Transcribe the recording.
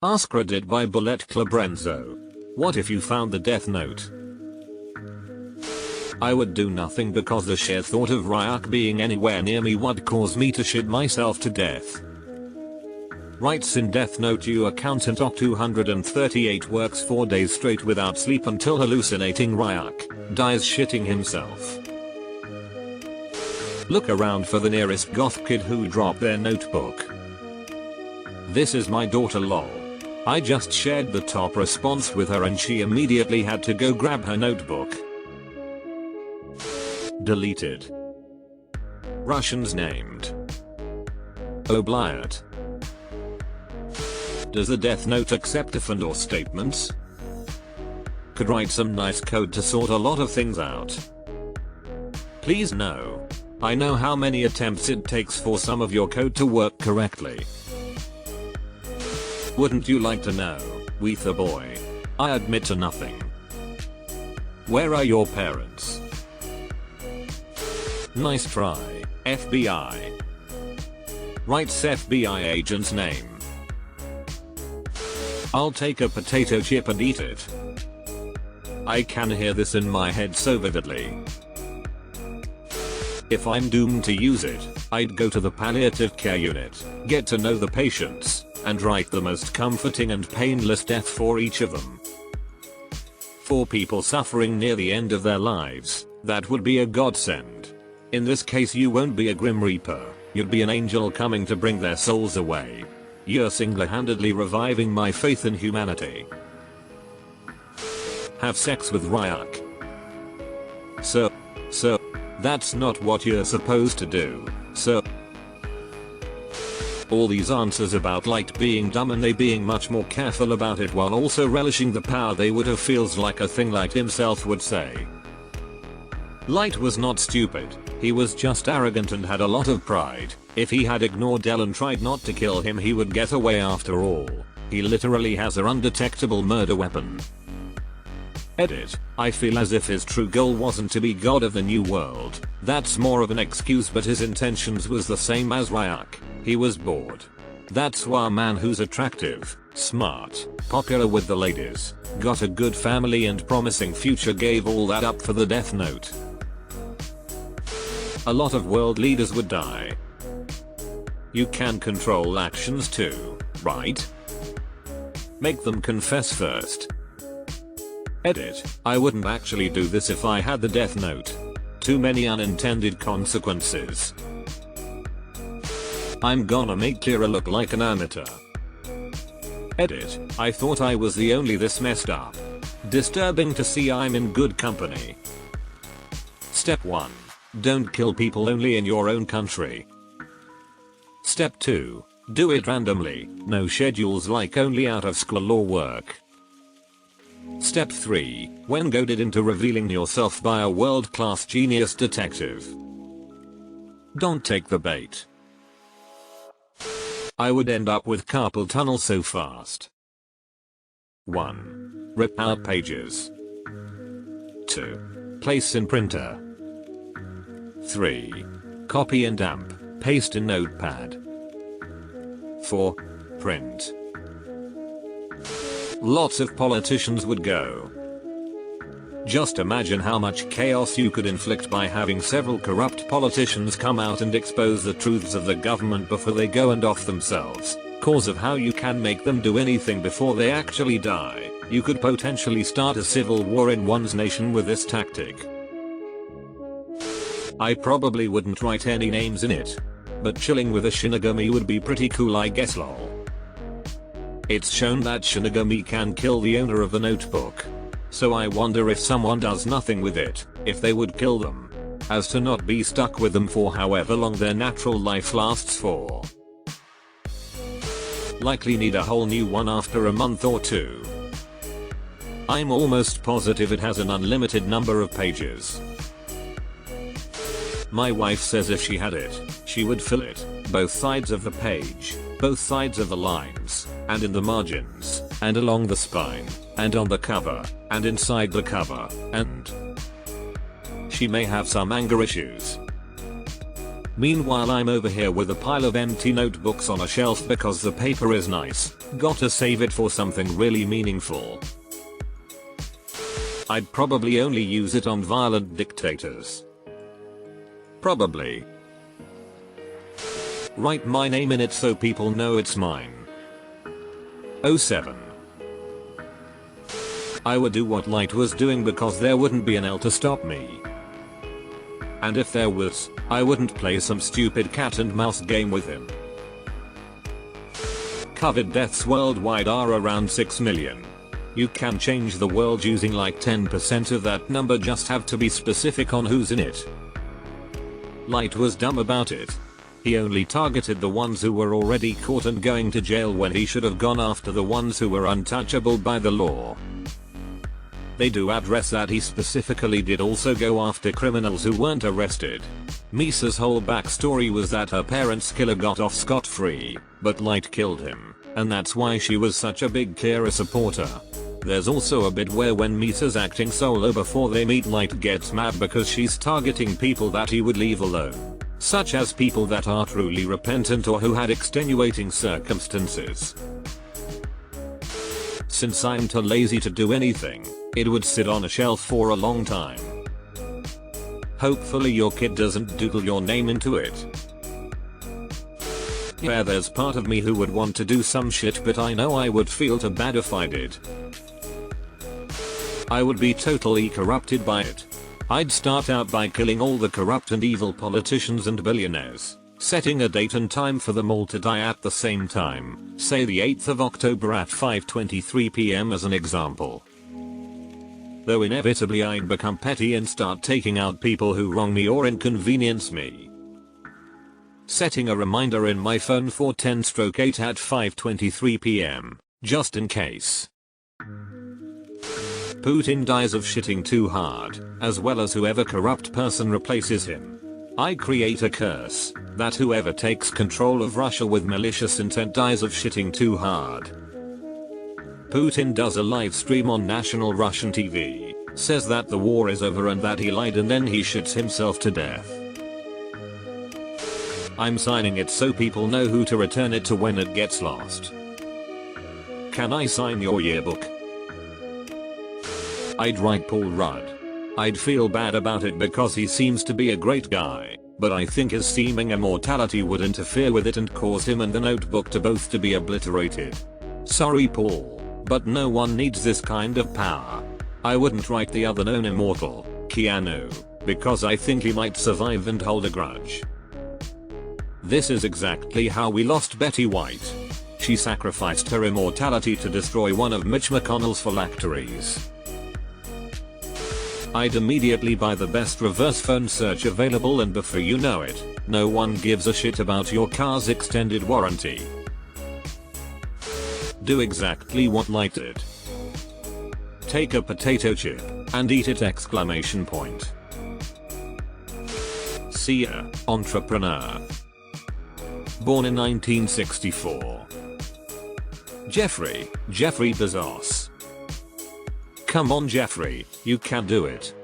AskReddit by Bullet Clubrenzo. What if you found the Death Note? I would do nothing because the sheer thought of Ryak being anywhere near me would cause me to shit myself to death. Writes in Deathnote, you accountant Oct 238 works 4 days straight without sleep until hallucinating Ryak dies shitting himself. Look around for the nearest goth kid who dropped their notebook. This is my daughter lol. I just shared the top response with her and she immediately had to go grab her notebook. Deleted. Russians named Oblyat. Does the Death Note accept offender statements? Could write some nice code to sort a lot of things out. Please no. I know how many attempts it takes for some of your code to work correctly. Wouldn't you like to know, Whatif boy? I admit to nothing. Where are your parents? Nice try, FBI. Writes FBI agent's name. I'll take a potato chip and eat it. I can hear this in my head so vividly. If I'm doomed to use it, I'd go to the palliative care unit, get to know the patients, and write the most comforting and painless death for each of them. For people suffering near the end of their lives, that would be a godsend. In this case you won't be a Grim Reaper, you'd be an angel coming to bring their souls away. You're single-handedly reviving my faith in humanity. Have sex with Ryak. So, that's not what you're supposed to do, so. All these answers about Light being dumb and they being much more careful about it while also relishing the power they would have feels like a thing Light himself would say. Light was not stupid, he was just arrogant and had a lot of pride. If he had ignored Del and tried not to kill him he would get away after all. He literally has an undetectable murder weapon. Edit. I feel as if his true goal wasn't to be god of the new world. That's more of an excuse, but his intentions was the same as Ryak. He was bored. That's why a man who's attractive, smart, popular with the ladies, got a good family and promising future gave all that up for the Death Note. A lot of world leaders would die. You can control actions too, right? Make them confess first. Edit. I wouldn't actually do this if I had the Death Note. Too many unintended consequences. I'm gonna make Kira look like an amateur. Edit. I thought I was the only this messed up. Disturbing to see I'm in good company. Step 1. Don't kill people only in your own country. Step 2. Do it randomly, no schedules like only out of school or work. Step 3. When goaded into revealing yourself by a world-class genius detective. Don't take the bait. I would end up with carpal tunnel so fast. 1. Rip out pages. 2. Place in printer. 3. Copy and dump, paste in notepad. 4. Print. Lots of politicians would go. Just imagine how much chaos you could inflict by having several corrupt politicians come out and expose the truths of the government before they go and off themselves. Cause of how you can make them do anything before they actually die. You could potentially start a civil war in one's nation with this tactic. I probably wouldn't write any names in it. But chilling with a Shinigami would be pretty cool, I guess lol. It's shown that Shinigami can kill the owner of the notebook. So I wonder if someone does nothing with it, if they would kill them. As to not be stuck with them for however long their natural life lasts for. Likely need a whole new one after a month or two. I'm almost positive it has an unlimited number of pages. My wife says if she had it, she would fill it, both sides of the page, both sides of the lines, and in the margins, and along the spine, and on the cover, and inside the cover, and she may have some anger issues. Meanwhile I'm over here with a pile of empty notebooks on a shelf because the paper is nice. Gotta save it for something really meaningful. I'd probably only use it on violent dictators. Probably. Write my name in it so people know it's mine. 07. I would do what Light was doing because there wouldn't be an L to stop me. And if there was, I wouldn't play some stupid cat and mouse game with him. COVID deaths worldwide are around 6 million. You can change the world using like 10% of that number, just have to be specific on who's in it. Light was dumb about it. He only targeted the ones who were already caught and going to jail when he should have gone after the ones who were untouchable by the law. They do address that he specifically did also go after criminals who weren't arrested. Misa's whole backstory was that her parents' killer got off scot-free, but Light killed him, and that's why she was such a big Kira supporter. There's also a bit where when Misa's acting solo before they meet, Light gets mad because she's targeting people that he would leave alone, such as people that are truly repentant or who had extenuating circumstances. Since I'm too lazy to do anything, it would sit on a shelf for a long time. Hopefully your kid doesn't doodle your name into it. Yeah, there's part of me who would want to do some shit, but I know I would feel too bad if I did. I would be totally corrupted by it. I'd start out by killing all the corrupt and evil politicians and billionaires, setting a date and time for them all to die at the same time, say the 8th of October at 5:23 PM as an example. Though inevitably I'd become petty and start taking out people who wrong me or inconvenience me. Setting a reminder in my phone for 10/8 at 5:23 PM, just in case. Putin dies of shitting too hard, as well as whoever corrupt person replaces him. I create a curse that whoever takes control of Russia with malicious intent dies of shitting too hard. Putin does a live stream on national Russian TV, says that the war is over and that he lied, and then he shits himself to death. I'm signing it so people know who to return it to when it gets lost. Can I sign your yearbook? I'd write Paul Rudd. I'd feel bad about it because he seems to be a great guy, but I think his seeming immortality would interfere with it and cause him and the notebook to both to be obliterated. Sorry Paul, but no one needs this kind of power. I wouldn't write the other known immortal, Keanu, because I think he might survive and hold a grudge. This is exactly how we lost Betty White. She sacrificed her immortality to destroy one of Mitch McConnell's phylacteries. I'd immediately buy the best reverse phone search available, and before you know it, no one gives a shit about your car's extended warranty. Do exactly what Light did. Take a potato chip and eat it! See ya, entrepreneur. Born in 1964. Jeffrey Bezos. Come on Jeffrey, you can do it.